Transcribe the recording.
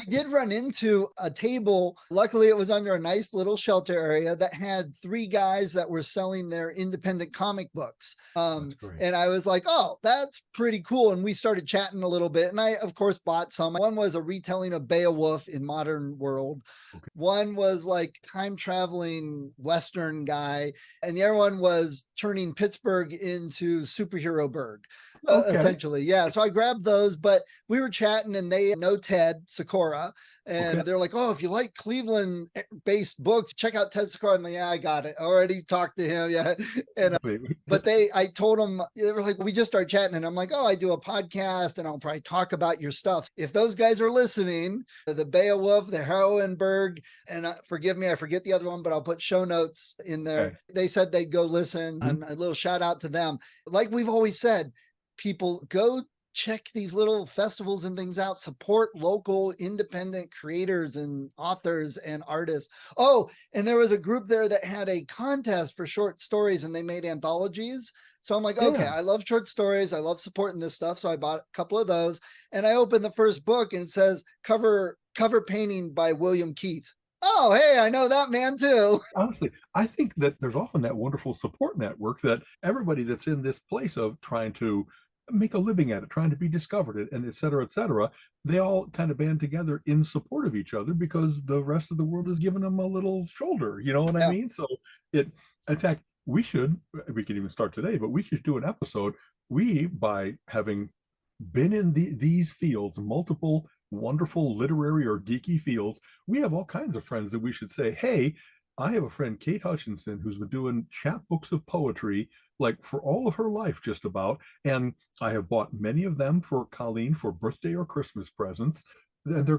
I did run into a table. Luckily, it was under a nice little shelter area that had three guys that were selling their independent comic books. That's great. And I was like, oh, that's pretty cool. And we started chatting a little bit. And I, of course, bought some. One was a retelling of Beowulf in modern world. Okay. One was like time traveling Western guy. And the other one was turning Pittsburgh into superhero Burg. Okay. Essentially, yeah. So I grabbed those, but we were chatting and they know Ted Sakura. And Okay. they're like, oh, if you like Cleveland based books, check out Ted Sakura. And like, yeah, I got it. Already talked to him. Yeah. And but I told them, they were like, we just started chatting. And I'm like, oh, I do a podcast and I'll probably talk about your stuff. If those guys are listening, the Beowulf, the Heroenberg, and forgive me, I forget the other one, but I'll put show notes in there. Okay. They said they'd go listen. Mhm. A little shout out to them. Like we've always said, people go check these little festivals and things out, support local independent creators and authors and artists. Oh, and there was a group there that had a contest for short stories and they made anthologies. So I'm like, okay, Yeah. I love short stories. I love supporting this stuff. So I bought a couple of those and I opened the first book and it says cover painting by William Keith. Oh, hey, I know that man too. Honestly, I think that there's often that wonderful support network that everybody that's in this place of trying to make a living at it, trying to be discovered, and et cetera, they all kind of band together in support of each other because the rest of the world is giving them a little shoulder. You know what I Yeah. mean? So in fact, we could even start today, but we should do an episode. By having been in these fields, multiple wonderful literary or geeky fields, we have all kinds of friends that we should say, hey, I have a friend, Kate Hutchinson, who's been doing chapbooks of poetry like for all of her life, just about. And I have bought many of them for Colleen for birthday or Christmas presents. And they're